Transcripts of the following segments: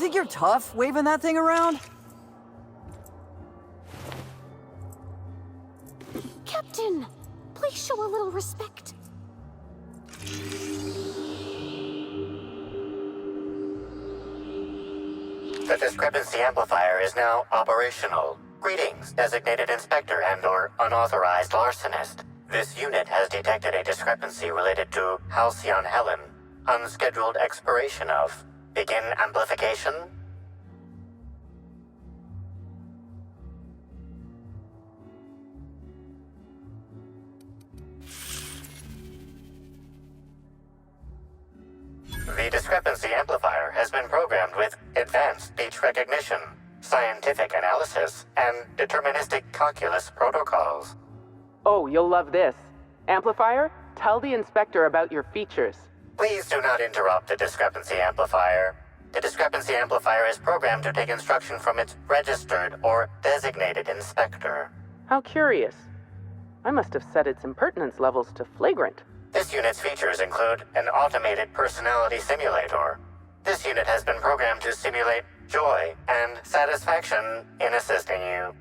think you're tough waving that thing around? Captain, please show a little respect. The discrepancy amplifier is now operational. Greetings, designated inspector and/or unauthorized larcenist. This unit has detected a discrepancy related to Halcyon Helen. Unscheduled expiration of. Begin amplification. The discrepancy amplifier has been programmed with advanced speech recognition, scientific analysis, and deterministic calculus protocols. Oh, you'll love this. Amplifier, tell the inspector about your features. Please do not interrupt the discrepancy amplifier. The discrepancy amplifier is programmed to take instruction from its registered or designated inspector. How curious. I must have set its impertinence levels to flagrant. This unit's features include an automated personality simulator. This unit has been programmed to simulate joy and satisfaction in assisting you.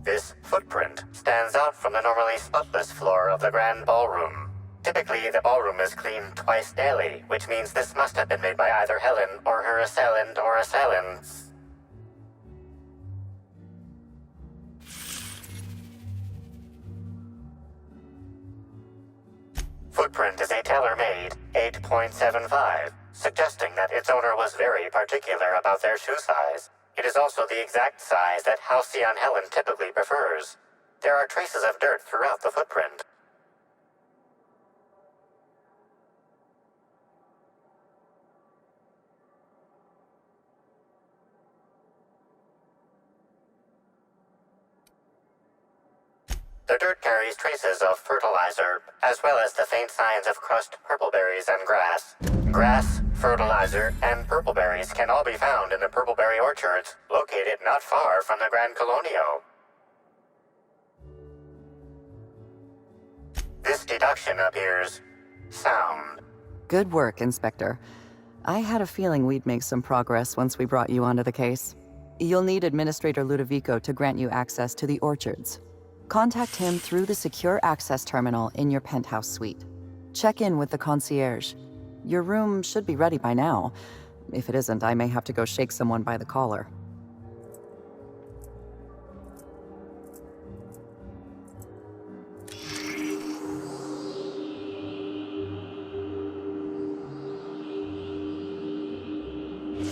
This footprint stands out from the normally spotless floor of the grand ballroom. Typically, the ballroom is cleaned twice daily, which means this must have been made by either Helen or her assailant or assailants. Footprint is a tailor-made 8.75, suggesting that its owner was very particular about their shoe size. It is also the exact size that Halcyon Helen typically prefers. There are traces of dirt throughout the footprint. The dirt carries traces of fertilizer, as well as the faint signs of crushed purpleberries and grass. Grass, fertilizer, and purpleberries can all be found in the purpleberry orchards, located not far from the Grand Colonio. This deduction appears sound. Good work, Inspector. I had a feeling we'd make some progress once we brought you onto the case. You'll need Administrator Ludovico to grant you access to the orchards. Contact him through the secure access terminal in your penthouse suite. Check in with the concierge. Your room should be ready by now. If it isn't, I may have to go shake someone by the collar.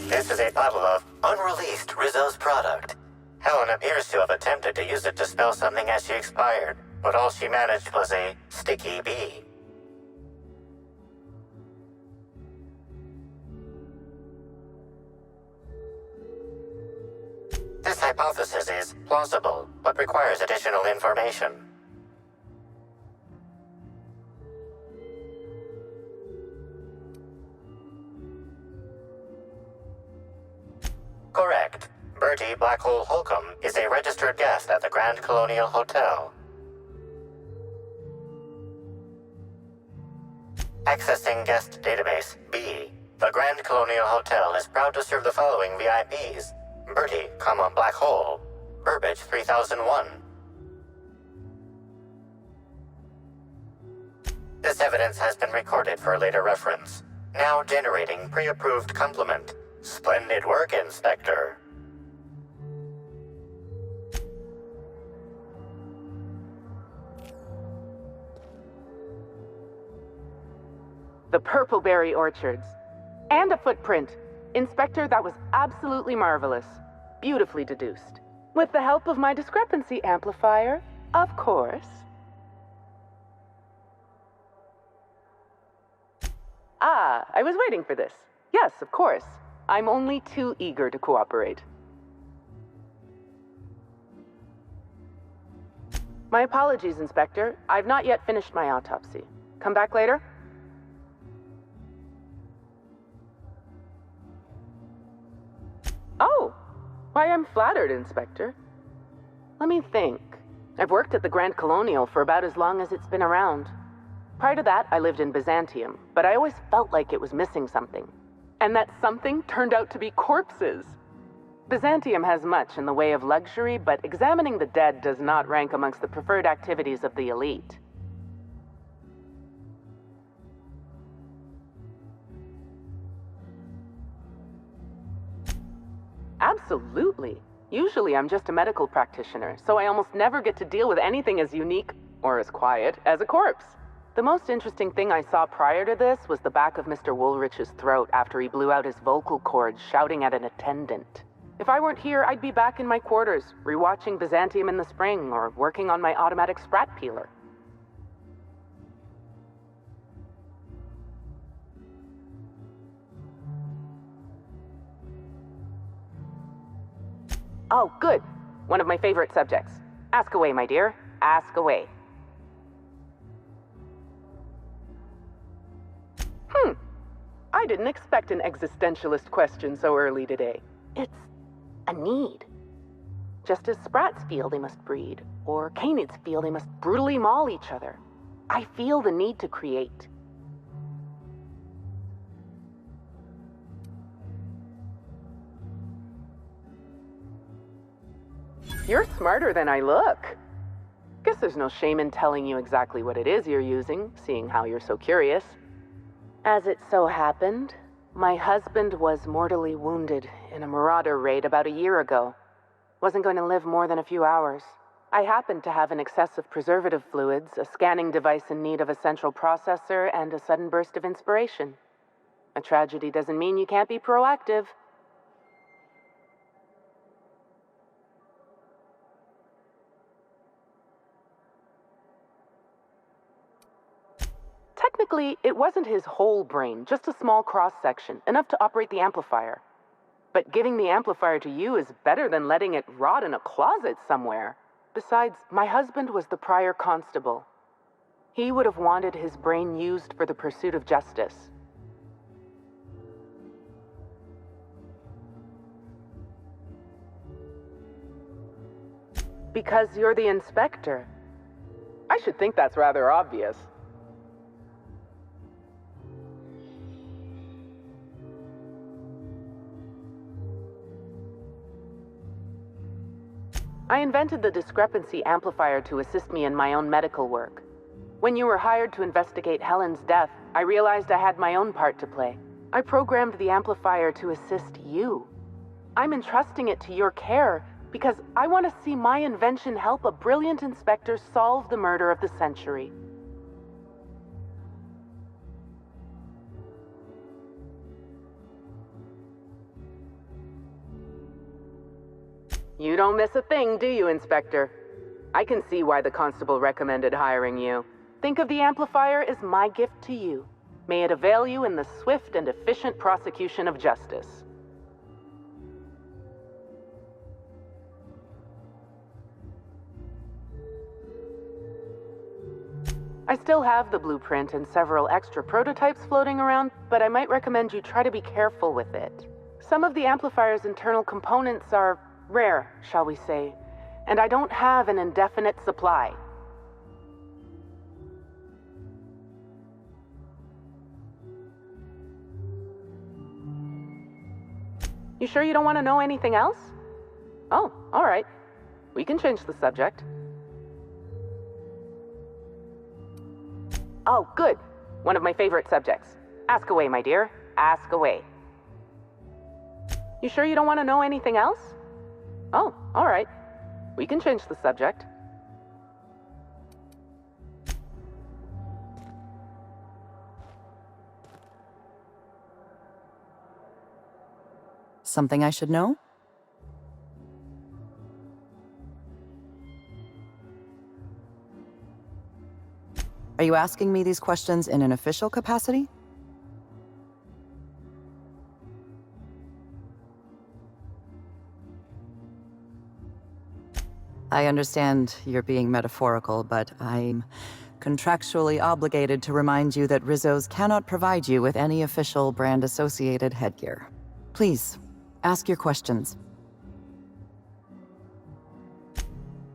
This is a bottle of unreleased Rizzo's product. Helen appears to have attempted to use it to spell something as she expired, but all she managed was a sticky bee. This hypothesis is plausible, but requires additional information. Correct. Bertie Black Hole Holcomb is a registered guest at the Grand Colonial Hotel. Accessing guest database B. The Grand Colonial Hotel is proud to serve the following VIPs. Bertie, Black Hole. Burbage 3001. This evidence has been recorded for later reference. Now generating pre-approved compliment. Splendid work, Inspector. The Purpleberry Orchards. And a footprint. Inspector, that was absolutely marvelous. Beautifully deduced. With the help of my discrepancy amplifier, of course. Ah, I was waiting for this. Yes, of course. I'm only too eager to cooperate. My apologies, Inspector. I've not yet finished my autopsy. Come back later? Oh! Why, I'm flattered, Inspector. Let me think. I've worked at the Grand Colonial for about as long as it's been around. Prior to that, I lived in Byzantium, but I always felt like it was missing something. And that something turned out to be corpses. Byzantium has much in the way of luxury, but examining the dead does not rank amongst the preferred activities of the elite. Absolutely. Usually I'm just a medical practitioner, so I almost never get to deal with anything as unique, or as quiet, as a corpse. The most interesting thing I saw prior to this was the back of Mr. Woolrich's throat after he blew out his vocal cords shouting at an attendant. If I weren't here, I'd be back in my quarters, rewatching Byzantium in the spring, or working on my automatic sprat peeler. Oh, good. One of my favorite subjects. Ask away, my dear. Ask away. I didn't expect an existentialist question so early today. It's a need. Just as sprats feel they must breed, or canids feel they must brutally maul each other, I feel the need to create. You're smarter than I look. Guess there's no shame in telling you exactly what it is you're using, seeing how you're so curious. As it so happened, my husband was mortally wounded in a marauder raid about a year ago. Wasn't going to live more than a few hours. I happened to have an excess of preservative fluids, a scanning device in need of a central processor, and a sudden burst of inspiration. A tragedy doesn't mean you can't be proactive. Technically, it wasn't his whole brain, just a small cross-section, enough to operate the amplifier. But giving the amplifier to you is better than letting it rot in a closet somewhere. Besides, my husband was the prior constable. He would have wanted his brain used for the pursuit of justice. Because you're the inspector. I should think that's rather obvious. I invented the discrepancy amplifier to assist me in my own medical work. When you were hired to investigate Helen's death, I realized I had my own part to play. I programmed the amplifier to assist you. I'm entrusting it to your care because I want to see my invention help a brilliant inspector solve the murder of the century. You don't miss a thing, do you, Inspector? I can see why the constable recommended hiring you. Think of the amplifier as my gift to you. May it avail you in the swift and efficient prosecution of justice. I still have the blueprint and several extra prototypes floating around, but I might recommend you try to be careful with it. Some of the amplifier's internal components are rare, shall we say, and I don't have an indefinite supply. You sure you don't want to know anything else? Oh, all right. We can change the subject. Oh, good. One of my favorite subjects. Ask away, my dear. Ask away. You sure you don't want to know anything else? Oh, all right. We can change the subject. Something I should know? Are you asking me these questions in an official capacity? I understand you're being metaphorical, but I'm contractually obligated to remind you that Rizzo's cannot provide you with any official brand-associated headgear. Please, ask your questions.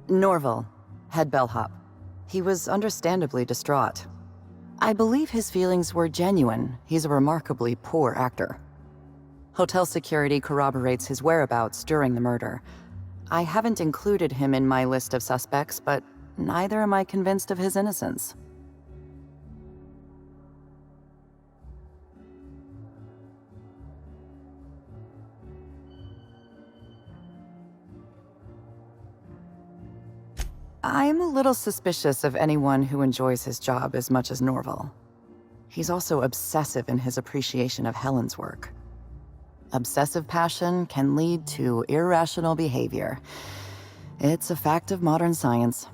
Norval, head bellhop. He was understandably distraught. I believe his feelings were genuine. He's a remarkably poor actor. Hotel security corroborates his whereabouts during the murder. I haven't included him in my list of suspects, but neither am I convinced of his innocence. I'm a little suspicious of anyone who enjoys his job as much as Norval. He's also obsessive in his appreciation of Helen's work. Obsessive passion can lead to irrational behavior. It's a fact of modern science.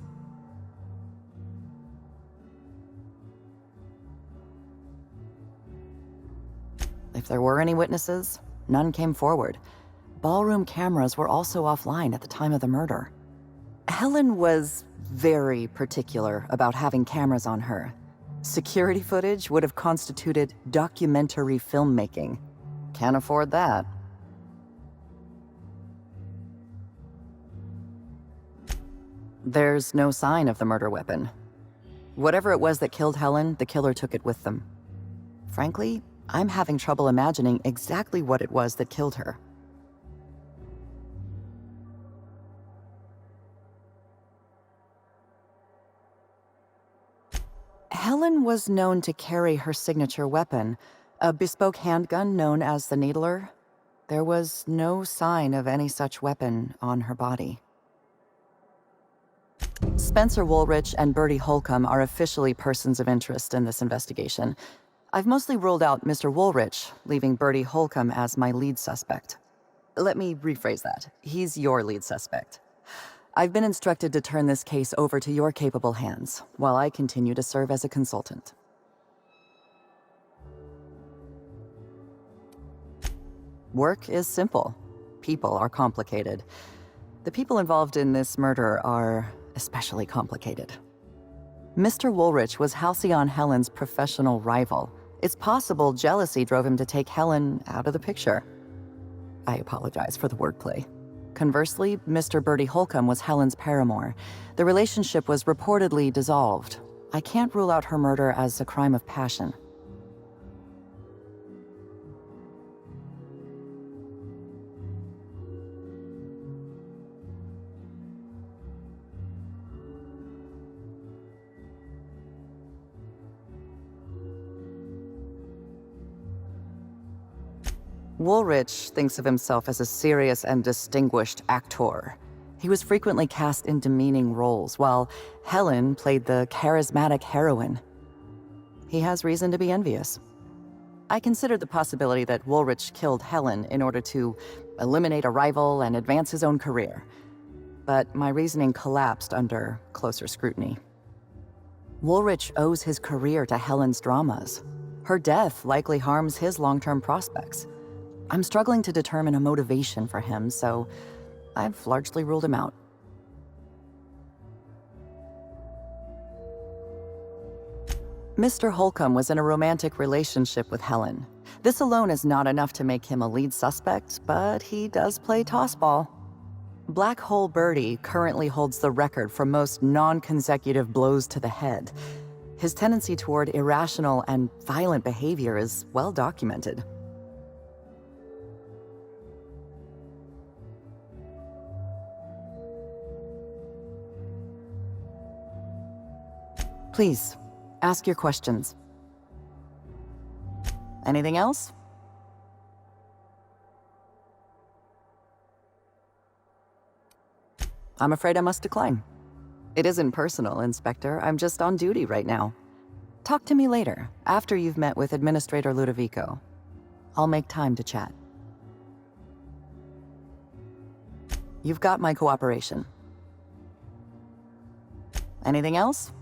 If there were any witnesses, none came forward. Ballroom cameras were also offline at the time of the murder. Helen was very particular about having cameras on her. Security footage would have constituted documentary filmmaking. Can't afford that. There's no sign of the murder weapon. Whatever it was that killed Helen, the killer took it with them. Frankly, I'm having trouble imagining exactly what it was that killed her. Helen was known to carry her signature weapon, a bespoke handgun known as the Needler. There was no sign of any such weapon on her body. Spencer Woolrich and Bertie Holcomb are officially persons of interest in this investigation. I've mostly ruled out Mr. Woolrich, leaving Bertie Holcomb as my lead suspect. Let me rephrase that. He's your lead suspect. I've been instructed to turn this case over to your capable hands, while I continue to serve as a consultant. Work is simple. People are complicated. The people involved in this murder are especially complicated. Mr. Woolrich was Halcyon Helen's professional rival. It's possible jealousy drove him to take Helen out of the picture. I apologize for the wordplay. Conversely, Mr. Bertie Holcomb was Helen's paramour. The relationship was reportedly dissolved. I can't rule out her murder as a crime of passion. Woolrich thinks of himself as a serious and distinguished actor. He was frequently cast in demeaning roles, while Helen played the charismatic heroine. He has reason to be envious. I considered the possibility that Woolrich killed Helen in order to eliminate a rival and advance his own career. But my reasoning collapsed under closer scrutiny. Woolrich owes his career to Helen's dramas. Her death likely harms his long-term prospects. I'm struggling to determine a motivation for him, so I've largely ruled him out. Mr. Holcomb was in a romantic relationship with Helen. This alone is not enough to make him a lead suspect, but he does play tossball. Black Hole Birdie currently holds the record for most non-consecutive blows to the head. His tendency toward irrational and violent behavior is well documented. Please, ask your questions. Anything else? I'm afraid I must decline. It isn't personal, Inspector. I'm just on duty right now. Talk to me later, after you've met with Administrator Ludovico. I'll make time to chat. You've got my cooperation. Anything else?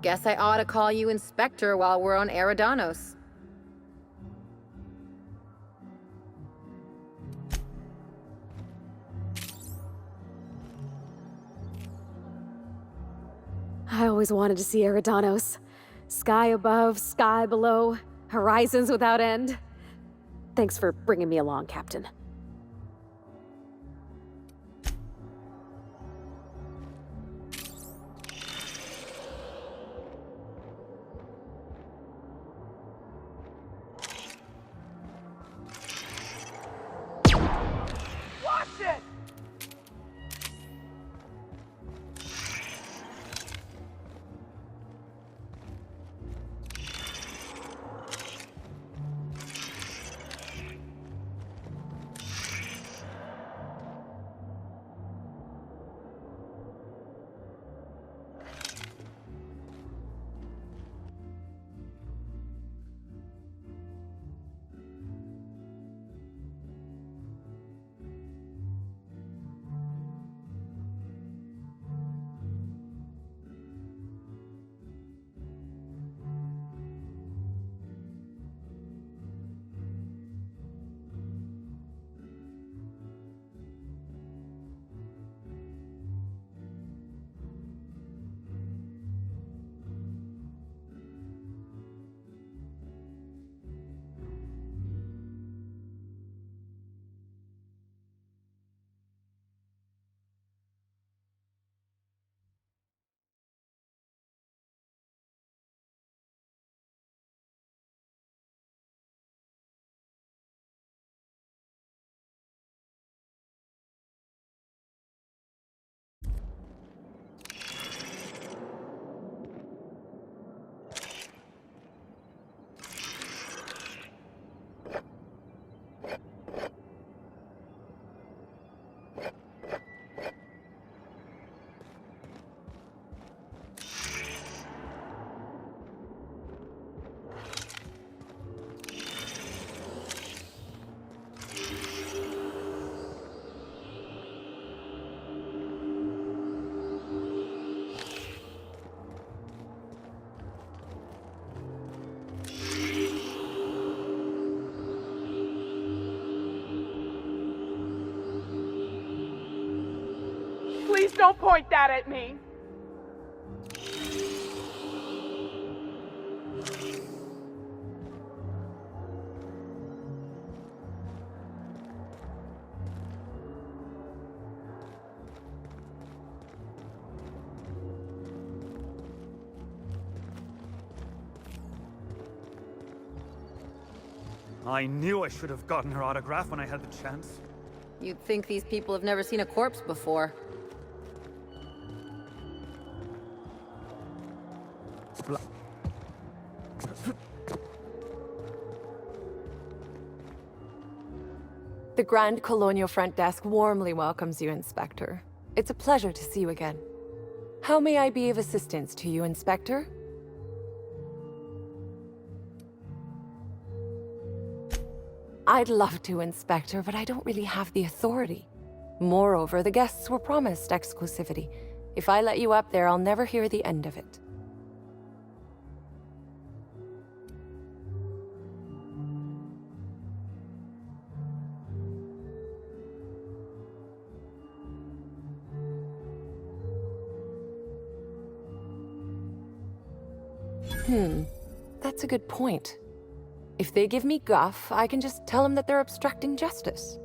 Guess I ought to call you Inspector while we're on Eridanos. I always wanted to see Eridanos. Sky above, sky below, horizons without end. Thanks for bringing me along, Captain. Please don't point that at me. I knew I should have gotten her autograph when I had the chance. You'd think these people have never seen a corpse before. The Grand Colonial Front Desk warmly welcomes you, Inspector. It's a pleasure to see you again. How may I be of assistance to you, Inspector? I'd love to, Inspector, but I don't really have the authority. Moreover, the guests were promised exclusivity. If I let you up there, I'll never hear the end of it. That's a good point. If they give me guff, I can just tell them that they're obstructing justice.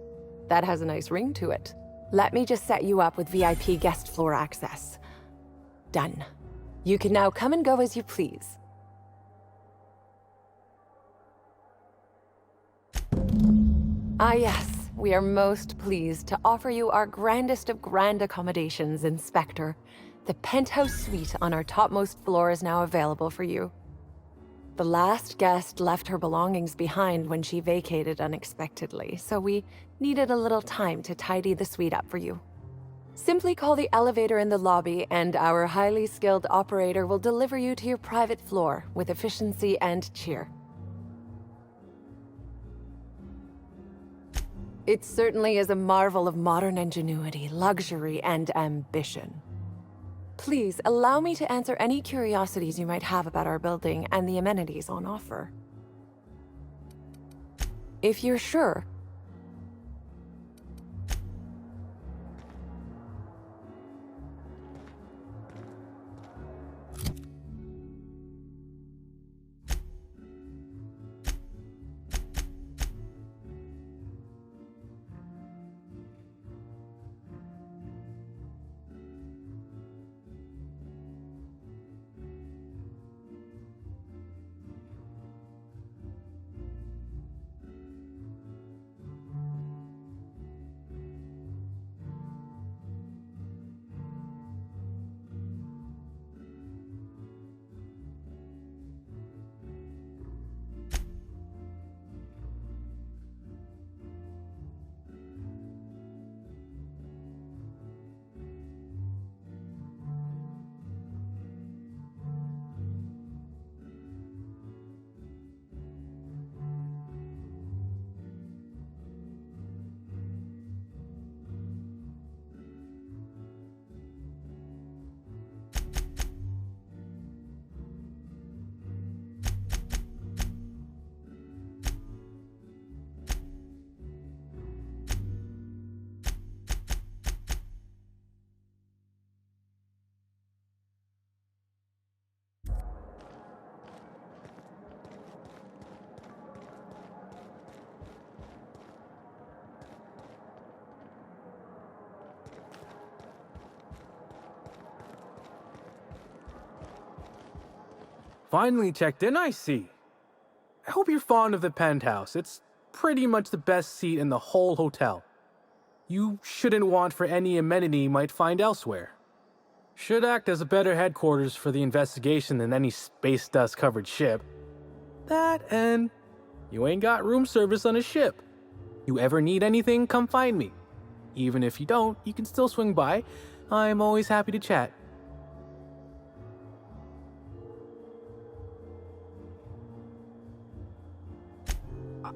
That has a nice ring to it. Let me just set you up with VIP guest floor access. Done. You can now come and go as you please. Ah yes, we are most pleased to offer you our grandest of grand accommodations, Inspector. The penthouse suite on our topmost floor is now available for you. The last guest left her belongings behind when she vacated unexpectedly, so we needed a little time to tidy the suite up for you. Simply call the elevator in the lobby and our highly skilled operator will deliver you to your private floor with efficiency and cheer. It certainly is a marvel of modern ingenuity, luxury, and ambition. Please, allow me to answer any curiosities you might have about our building and the amenities on offer. If you're sure. Finally checked in, I see. I hope you're fond of the penthouse. It's pretty much the best seat in the whole hotel. You shouldn't want for any amenity you might find elsewhere. Should act as a better headquarters for the investigation than any space dust-covered ship. That and you ain't got room service on a ship. You ever need anything, come find me. Even if you don't, you can still swing by. I'm always happy to chat.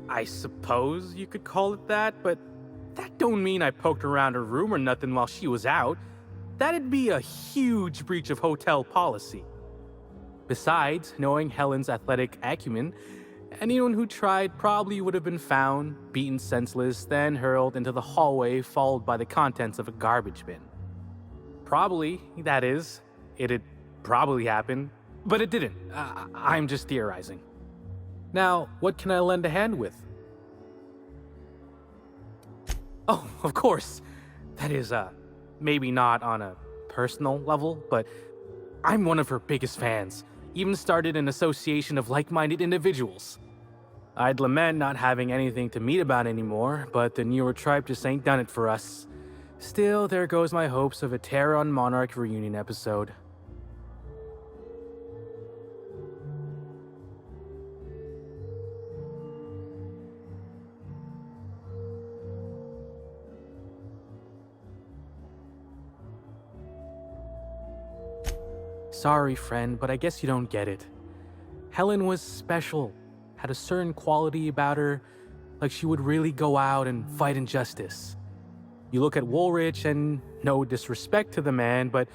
I suppose you could call it that, but that don't mean I poked around her room or nothing while she was out. That'd be a huge breach of hotel policy. Besides, knowing Helen's athletic acumen, anyone who tried probably would have been found, beaten senseless, then hurled into the hallway followed by the contents of a garbage bin. Probably, that is. It'd probably happen. But it didn't. I'm just theorizing. Now, what can I lend a hand with? Oh, of course. That is, maybe not on a personal level, but I'm one of her biggest fans. Even started an association of like-minded individuals. I'd lament not having anything to meet about anymore, but the newer tribe just ain't done it for us. Still, there goes my hopes of a Terran Monarch reunion episode. Sorry, friend, but I guess you don't get it. Helen was special, had a certain quality about her, like she would really go out and fight injustice. You look at Woolrich, and no disrespect to the man, but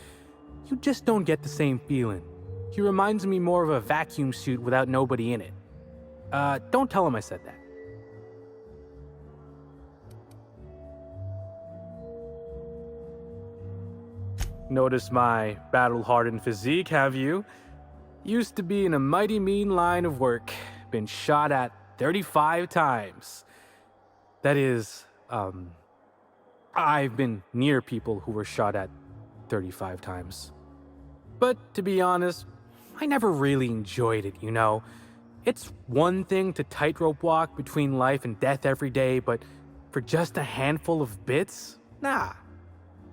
you just don't get the same feeling. He reminds me more of a vacuum suit without nobody in it. Don't tell him I said that. Notice my battle-hardened physique, have you? Used to be in a mighty mean line of work. Been shot at 35 times. That is, I've been near people who were shot at 35 times. But to be honest, I never really enjoyed it, you know? It's one thing to tightrope walk between life and death every day, but for just a handful of bits? Nah.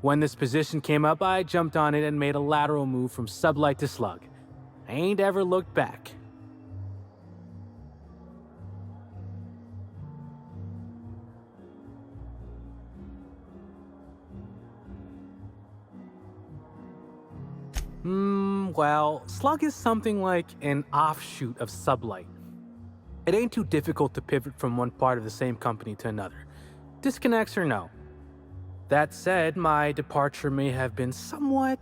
When this position came up, I jumped on it and made a lateral move from sublight to slug. I ain't ever looked back. Well, slug is something like an offshoot of sublight. It ain't too difficult to pivot from one part of the same company to another. Disconnects or no. That said, my departure may have been somewhat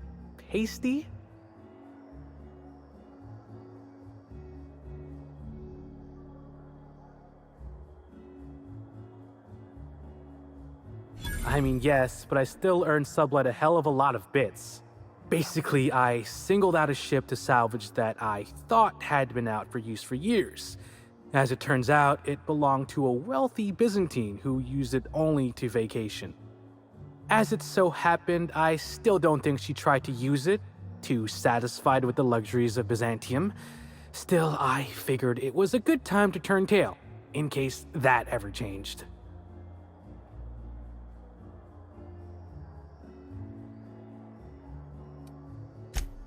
hasty. I mean, yes, but I still earned sublight a hell of a lot of bits. Basically, I singled out a ship to salvage that I thought had been out for use for years. As it turns out, it belonged to a wealthy Byzantine who used it only to vacation. As it so happened, I still don't think she tried to use it, too satisfied with the luxuries of Byzantium. Still, I figured it was a good time to turn tail, in case that ever changed.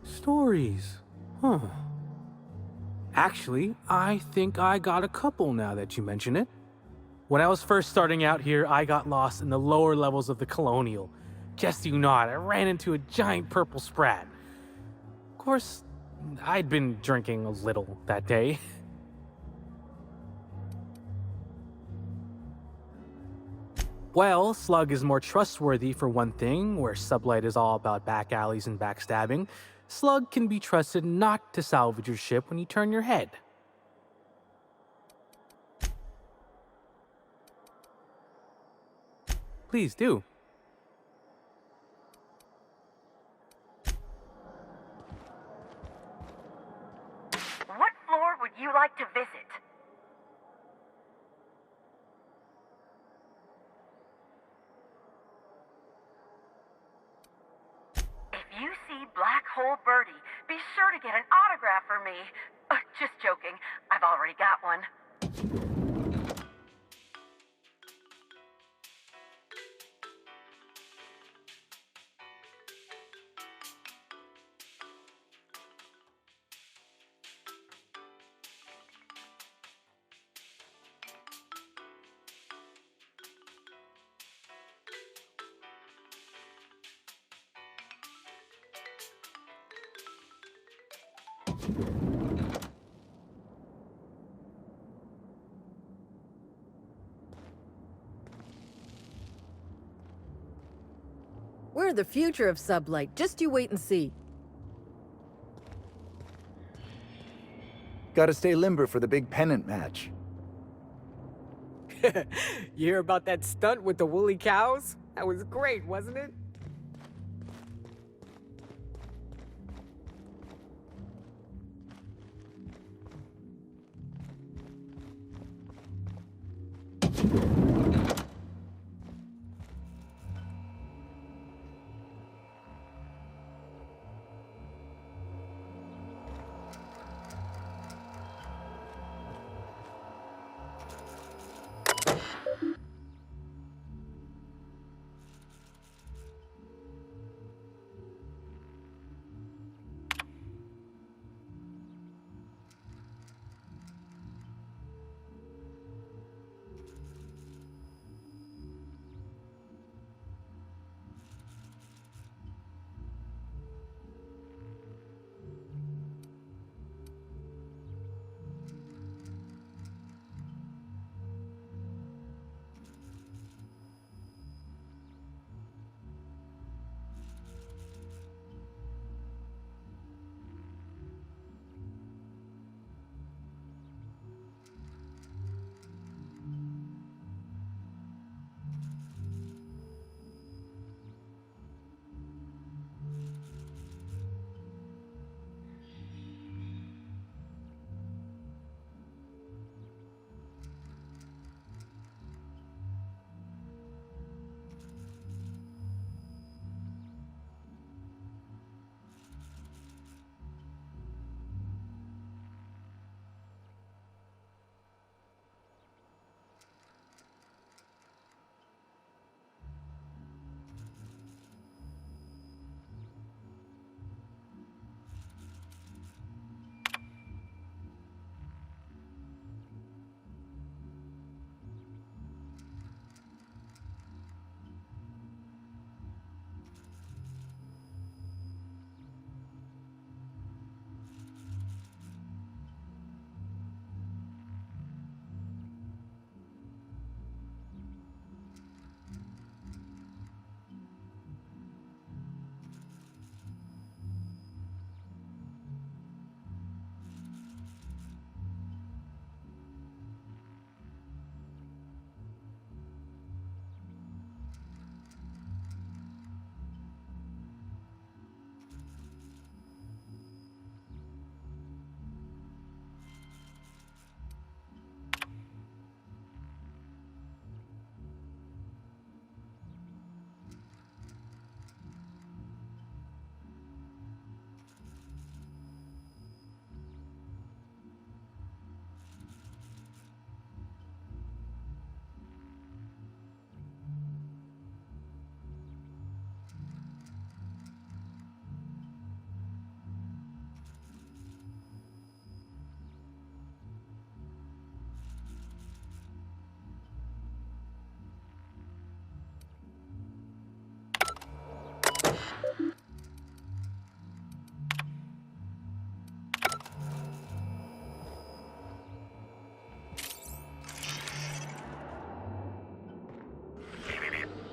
Stories. Huh. Actually, I think I got a couple now that you mention it. When I was first starting out here, I got lost in the lower levels of the Colonial. Guess you not, I ran into a giant purple sprat. Of course, I'd been drinking a little that day. Well, Slug is more trustworthy for one thing, where Sublight is all about back alleys and backstabbing. Slug can be trusted not to salvage your ship when you turn your head. Please do. What floor would you like to visit? If you see Black Hole Birdie, be sure to get an autograph for me. Just joking. I've already got one. We're the future of Sublight. Just you wait and see. Gotta stay limber for the big pennant match. You hear about that stunt with the woolly cows? That was great, wasn't it?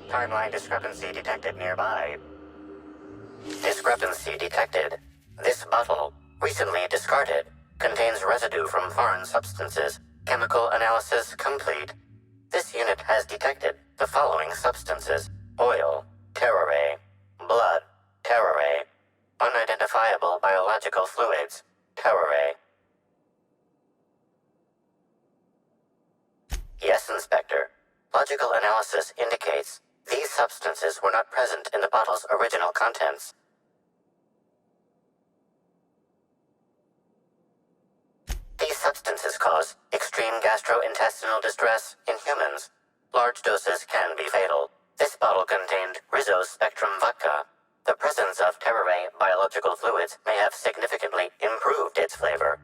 Timeline discrepancy detected nearby. Discrepancy detected. This bottle, recently discarded, contains residue from foreign substances. Chemical analysis complete. This unit has detected the following substances: oil, terrare, blood, terrare, unidentifiable biological fluids, terrare. Yes, Inspector. Logical analysis indicates these substances were not present in the bottle's original contents. These substances cause extreme gastrointestinal distress in humans. Large doses can be fatal. This bottle contained Rizzo's Spectrum vodka. The presence of terrare biological fluids may have significantly improved its flavor.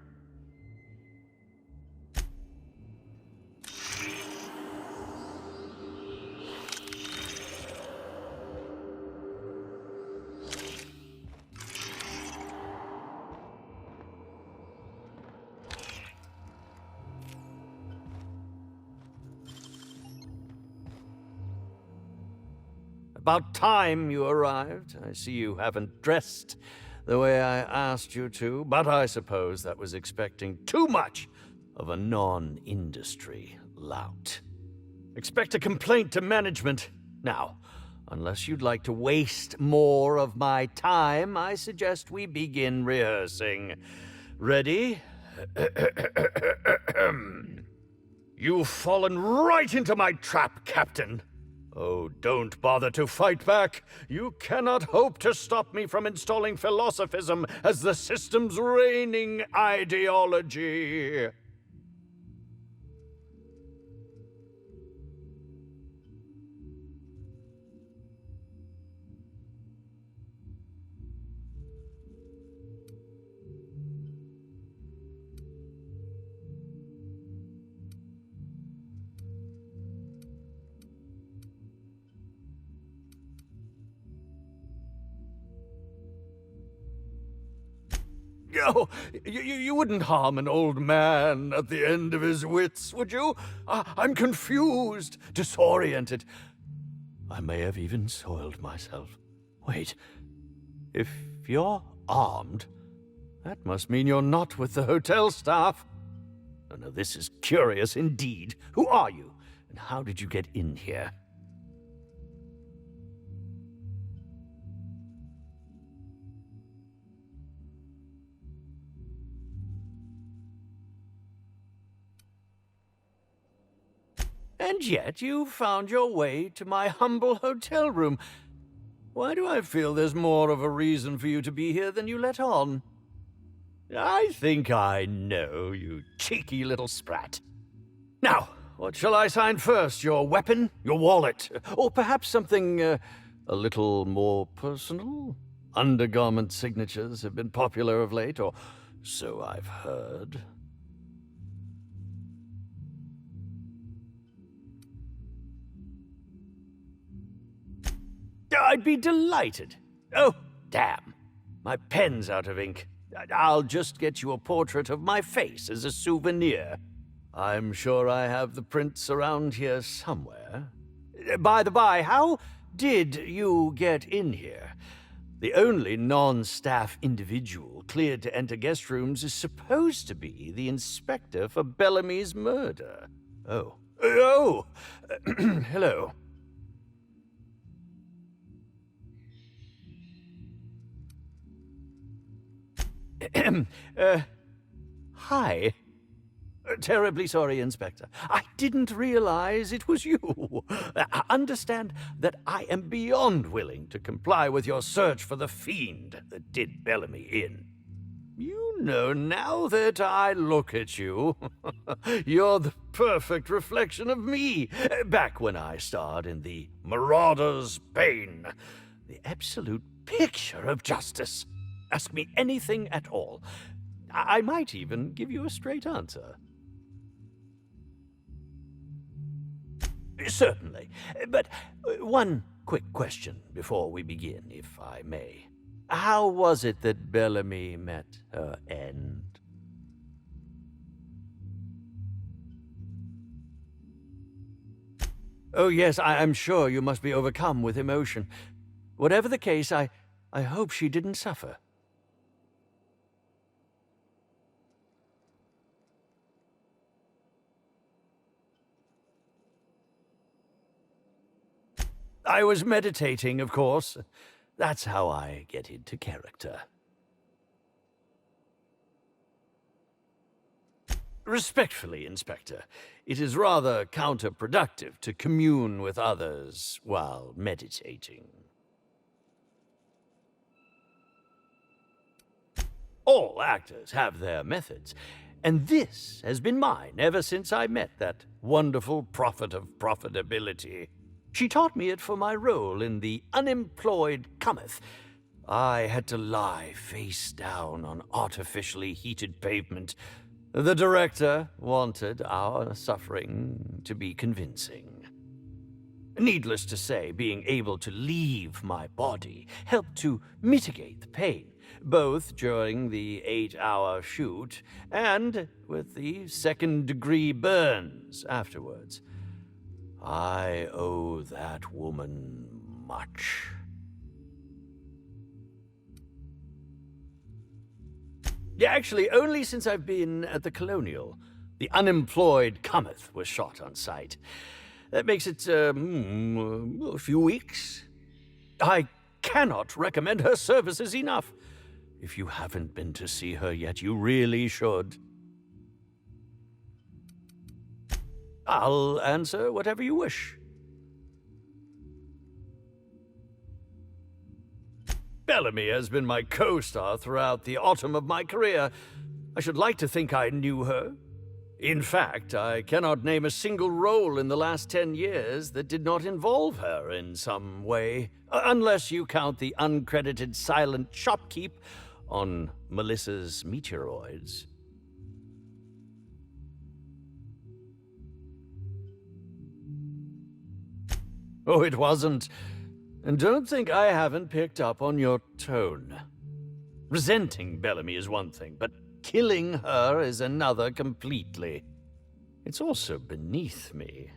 About time you arrived. I see you haven't dressed the way I asked you to, but I suppose that was expecting too much of a non-industry lout. Expect a complaint to management. Now, unless you'd like to waste more of my time, I suggest we begin rehearsing. Ready? You've fallen right into my trap, Captain. Oh, don't bother to fight back. You cannot hope to stop me from installing philosophism as the system's reigning ideology. Oh, you wouldn't harm an old man at the end of his wits, would you? I'm confused, disoriented. I may have even soiled myself. Wait, if you're armed, that must mean you're not with the hotel staff. Oh, no, this is curious indeed. Who are you, and how did you get in here? And yet you found your way to my humble hotel room. Why do I feel there's more of a reason for you to be here than you let on? I think I know, you cheeky little sprat. Now, what shall I sign first? Your weapon? Your wallet? Or perhaps something a little more personal? Undergarment signatures have been popular of late, or so I've heard. I'd be delighted. Oh, damn. My pen's out of ink. I'll just get you a portrait of my face as a souvenir. I'm sure I have the prints around here somewhere. By the by, how did you get in here? The only non-staff individual cleared to enter guest rooms is supposed to be the inspector for Bellamy's murder. Oh. Hello. Hi. Terribly sorry, Inspector. I didn't realize it was you. Understand that I am beyond willing to comply with your search for the fiend that did Bellamy in. You know, now that I look at you, you're the perfect reflection of me, back when I starred in The Marauder's Bane. The absolute picture of justice. Ask me anything at all. I might even give you a straight answer. Certainly. But one quick question before we begin, if I may. How was it that Bellamy met her end? Oh, yes, I'm sure you must be overcome with emotion. Whatever the case, I hope she didn't suffer. I was meditating, of course. That's how I get into character. Respectfully, Inspector, it is rather counterproductive to commune with others while meditating. All actors have their methods, and this has been mine ever since I met that wonderful prophet of profitability. She taught me it for my role in The Unemployed Cometh. I had to lie face down on artificially heated pavement. The director wanted our suffering to be convincing. Needless to say, being able to leave my body helped to mitigate the pain, both during the 8-hour shoot and with the second-degree burns afterwards. I owe that woman much. Yeah, actually, only since I've been at the Colonial. The Unemployed Cometh was shot on site. That makes it, a few weeks. I cannot recommend her services enough. If you haven't been to see her yet, you really should. I'll answer whatever you wish. Bellamy has been my co-star throughout the autumn of my career. I should like to think I knew her. In fact, I cannot name a single role in the last 10 years that did not involve her in some way, unless you count the uncredited silent shopkeep on Melissa's Meteoroids. Oh, it wasn't. And don't think I haven't picked up on your tone. Resenting Bellamy is one thing, but killing her is another completely. It's also beneath me.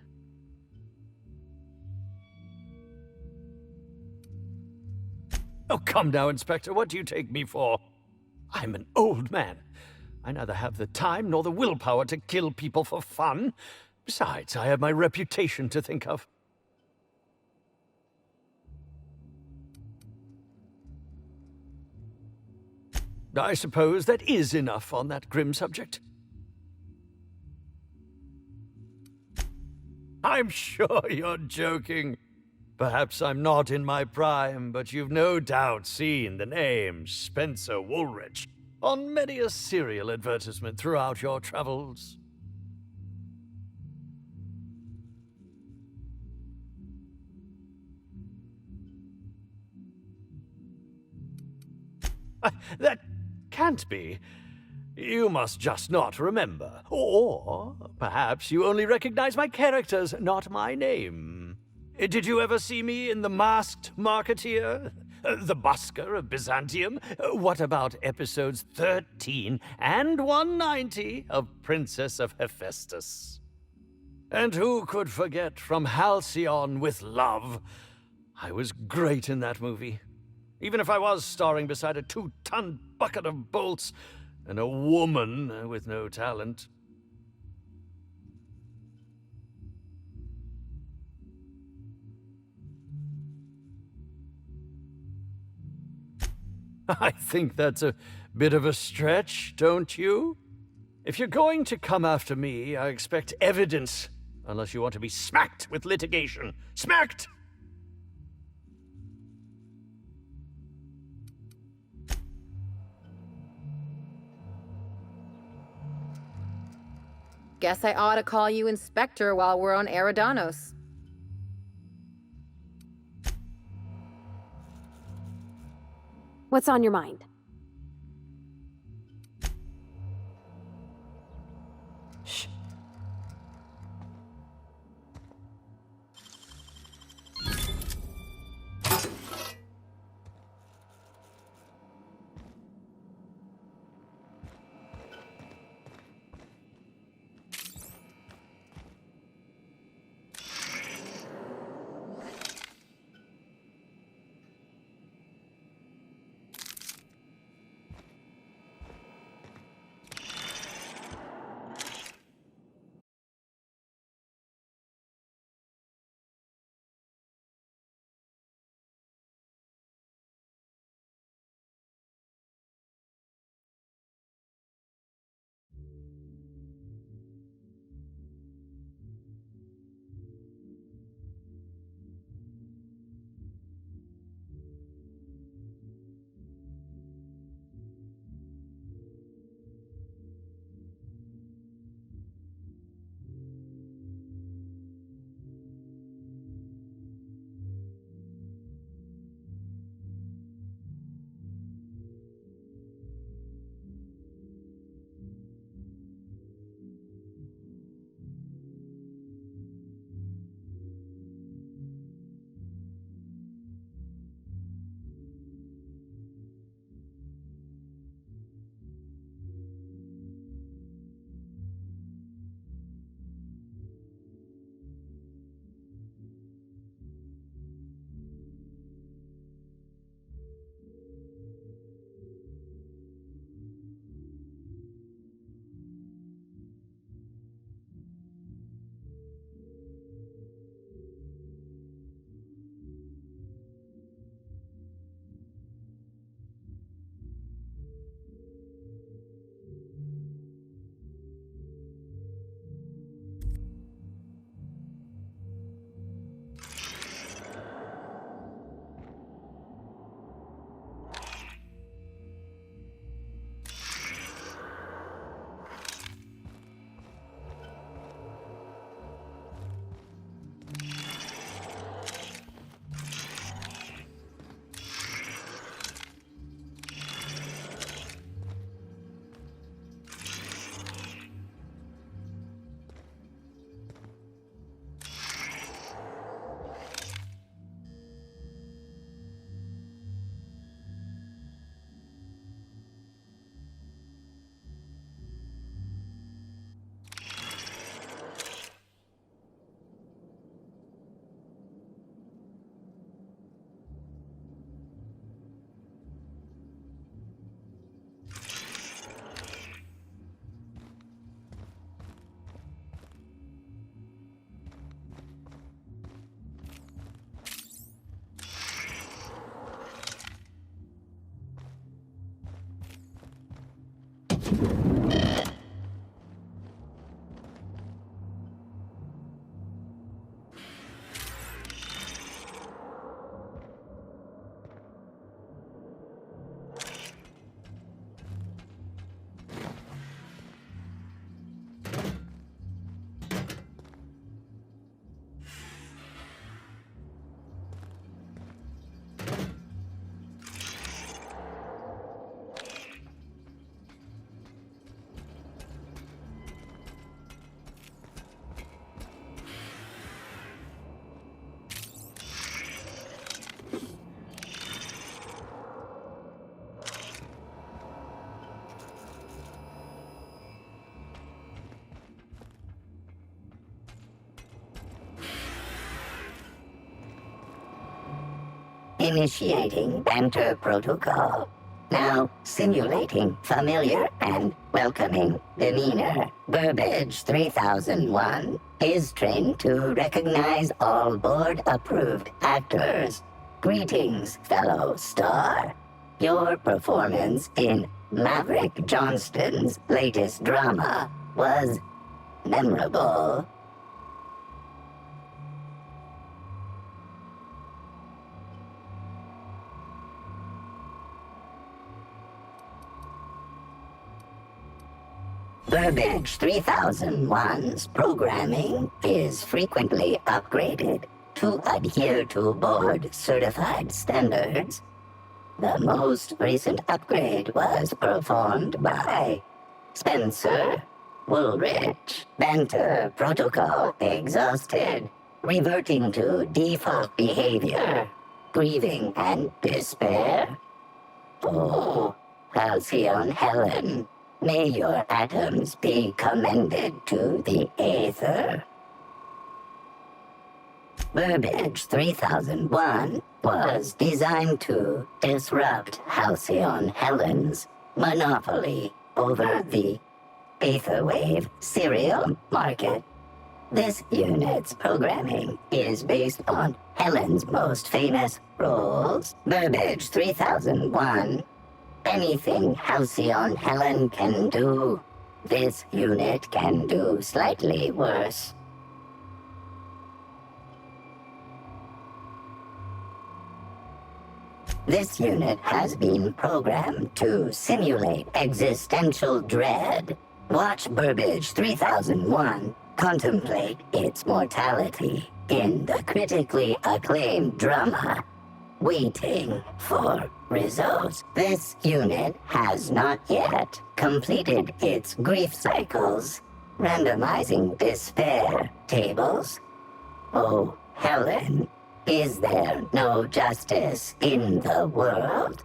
Oh, come now, Inspector. What do you take me for? I'm an old man. I neither have the time nor the willpower to kill people for fun. Besides, I have my reputation to think of. I suppose that is enough on that grim subject. I'm sure you're joking. Perhaps I'm not in my prime, but you've no doubt seen the name Spencer Woolrich on many a serial advertisement throughout your travels. That can't be. You must just not remember. Or perhaps you only recognize my characters, not my name. Did you ever see me in The Masked Marketeer? The Busker of Byzantium? What about episodes 13 and 190 of Princess of Hephaestus? And who could forget From Halcyon with Love? I was great in that movie. Even if I was starring beside a 2-ton bucket of bolts and a woman with no talent. I think that's a bit of a stretch, don't you? If you're going to come after me, I expect evidence, unless you want to be smacked with litigation. Smacked! Guess I ought to call you Inspector while we're on Eridanos. What's on your mind? Shh. Initiating banter protocol. Now simulating familiar and welcoming demeanor. Burbage 3001 is trained to recognize all board-approved actors. Greetings, fellow star. Your performance in Maverick Johnston's latest drama was memorable. Burbage 3001's programming is frequently upgraded to adhere to board-certified standards. The most recent upgrade was performed by Spencer Woolrich. Banter protocol exhausted, reverting to default behavior, grieving and despair. Oh, Halcyon Helen. May your atoms be commended to the Aether. Burbage 3001 was designed to disrupt Halcyon Helen's monopoly over the Aetherwave serial market. This unit's programming is based on Helen's most famous roles. Burbage 3001. Anything Halcyon Helen can do, this unit can do slightly worse. This unit has been programmed to simulate existential dread. Watch Burbage 3001 contemplate its mortality in the critically acclaimed drama, Waiting for Results. This unit has not yet completed its grief cycles, randomizing despair tables. Oh, Helen, is there no justice in the world?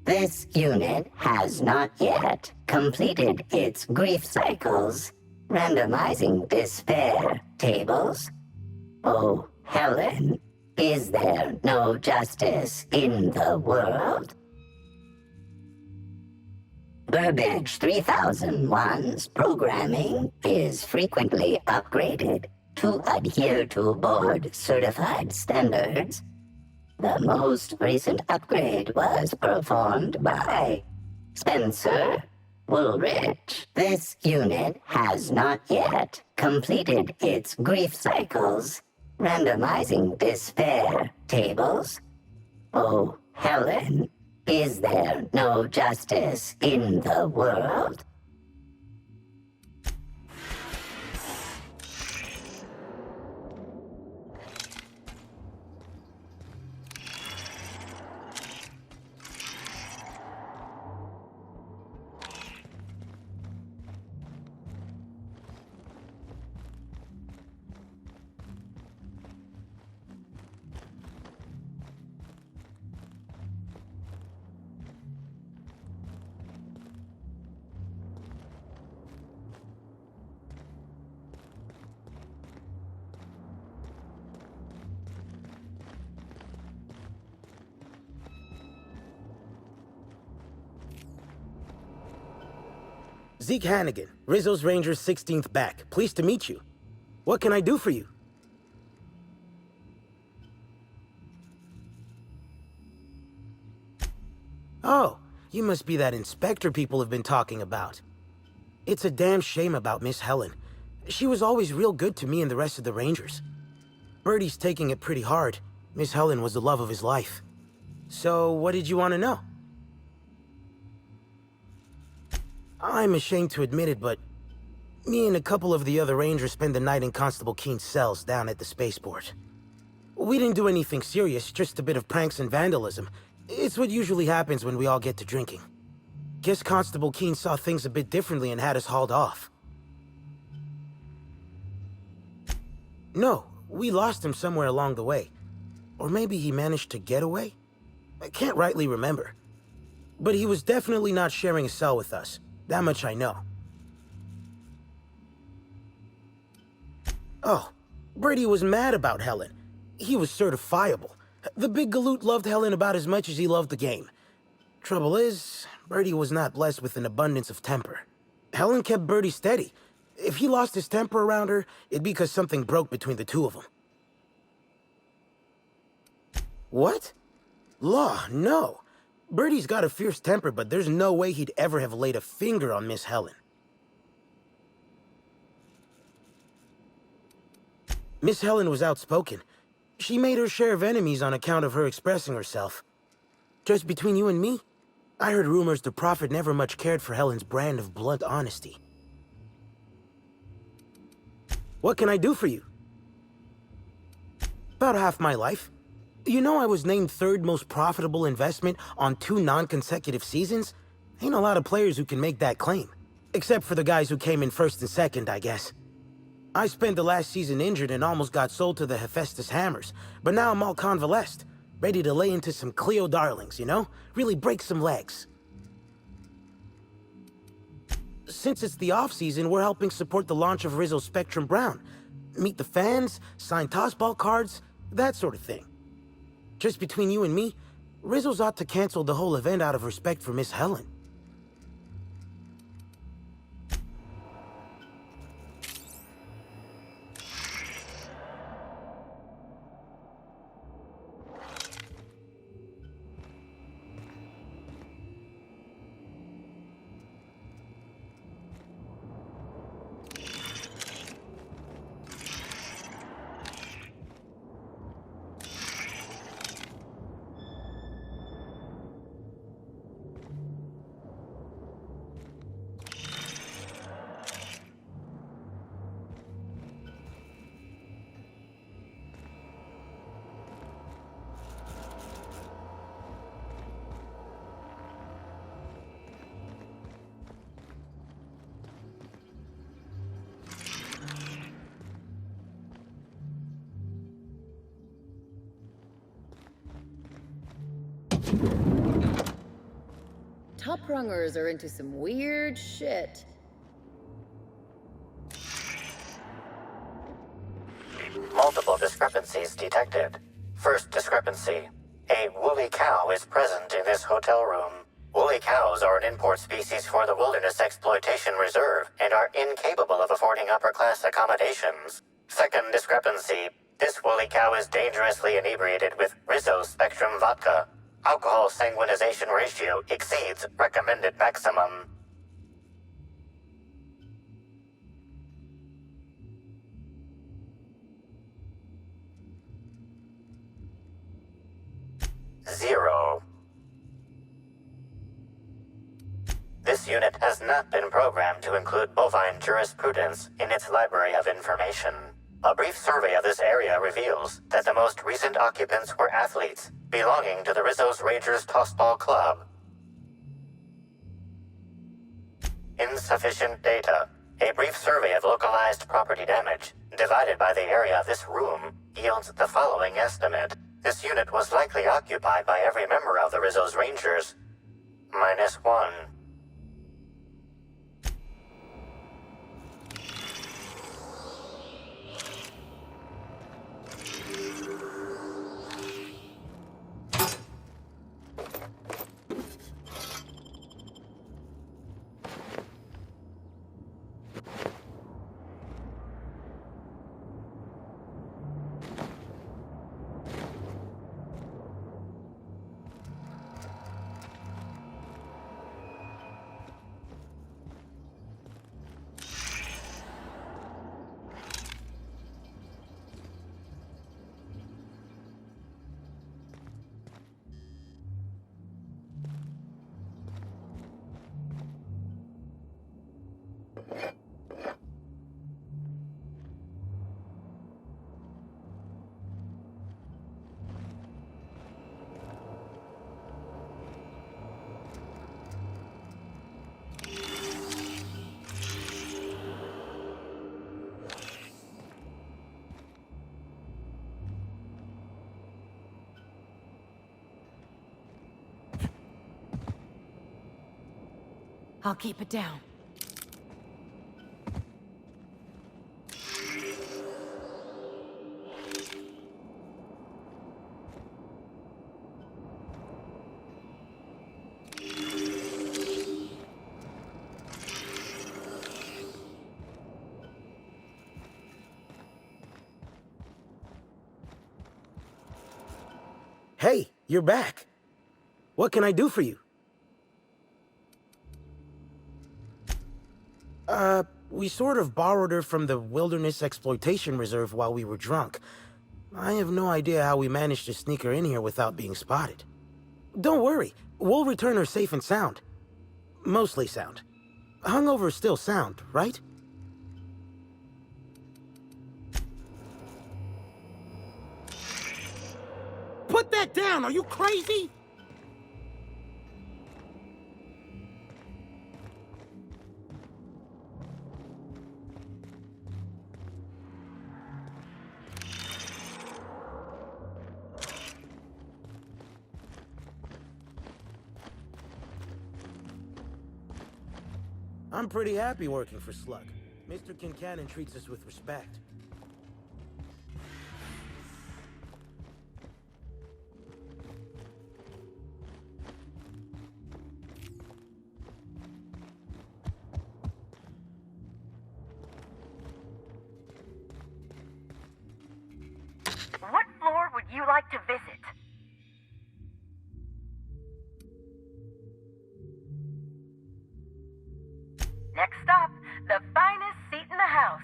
This unit has not yet completed its grief cycles, randomizing despair tables. Oh, Helen, is there no justice in the world? Burbage 3001's programming is frequently upgraded to adhere to board-certified standards. The most recent upgrade was performed by Spencer Woolrich. This unit has not yet completed its grief cycles, randomizing despair tables. Oh, Helen, is there no justice in the world? Zeke Hannigan, Rizzo's Ranger's 16th back. Pleased to meet you. What can I do for you? Oh, you must be that inspector people have been talking about. It's a damn shame about Miss Helen. She was always real good to me and the rest of the Rangers. Birdie's taking it pretty hard. Miss Helen was the love of his life. So, what did you want to know? I'm ashamed to admit it, but Me and a couple of the other Rangers spent the night in Constable Keen's cells down at the spaceport. We didn't do anything serious, just a bit of pranks and vandalism. It's what usually happens when we all get to drinking. Guess Constable Keen saw things a bit differently and had us hauled off. No, we lost him somewhere along the way. Or maybe he managed to get away? I can't rightly remember. But he was definitely not sharing a cell with us. That much I know. Oh, Brady was mad about Helen. He was certifiable. The big galoot loved Helen about as much as he loved the game. Trouble is, Bertie was not blessed with an abundance of temper. Helen kept Bertie steady. If he lost his temper around her, it'd be because something broke between the two of them. What? Law, no. Bertie's got a fierce temper, but there's no way he'd ever have laid a finger on Miss Helen. Miss Helen was outspoken. She made her share of enemies on account of her expressing herself. Just between you and me, I heard rumors the Prophet never much cared for Helen's brand of blunt honesty. What can I do for you? About half my life. You know I was named third most profitable investment on 2 non-consecutive seasons? Ain't a lot of players who can make that claim. Except for the guys who came in first and second, I guess. I spent the last season injured and almost got sold to the Hephaestus Hammers, but now I'm all convalesced, ready to lay into some Cleo darlings, you know? Really break some legs. Since it's the off-season, we're helping support the launch of Rizzo's Spectrum Brown. Meet the fans, sign tossball cards, that sort of thing. Just between you and me, Rizzo's ought to cancel the whole event out of respect for Miss Helen. Top rungers are into some weird shit. Multiple discrepancies detected. First discrepancy. A woolly cow is present in this hotel room. Woolly cows are an import species for the Wilderness Exploitation Reserve and are incapable of affording upper-class accommodations. Second discrepancy. This woolly cow is dangerously inebriated with Rizzo's Spectrum vodka. Alcohol sanguinization ratio exceeds recommended maximum. Zero. This unit has not been programmed to include bovine jurisprudence in its library of information. A brief survey of this area reveals that the most recent occupants were athletes belonging to the Rizzo's Rangers Tossball Club. Insufficient data. A brief survey of localized property damage, divided by the area of this room, yields the following estimate. This unit was likely occupied by every member of the Rizzo's Rangers. -1. I'll keep it down. Hey, you're back. What can I do for you? We sort of borrowed her from the Wilderness Exploitation Reserve while we were drunk. I have no idea how we managed to sneak her in here without being spotted. Don't worry, we'll return her safe and sound. Mostly sound. Hungover still sound, right? Put that down! Are you crazy? I'm pretty happy working for Slug. Mr. Kincannon treats us with respect. What floor would you like to visit? Next stop, the finest seat in the house.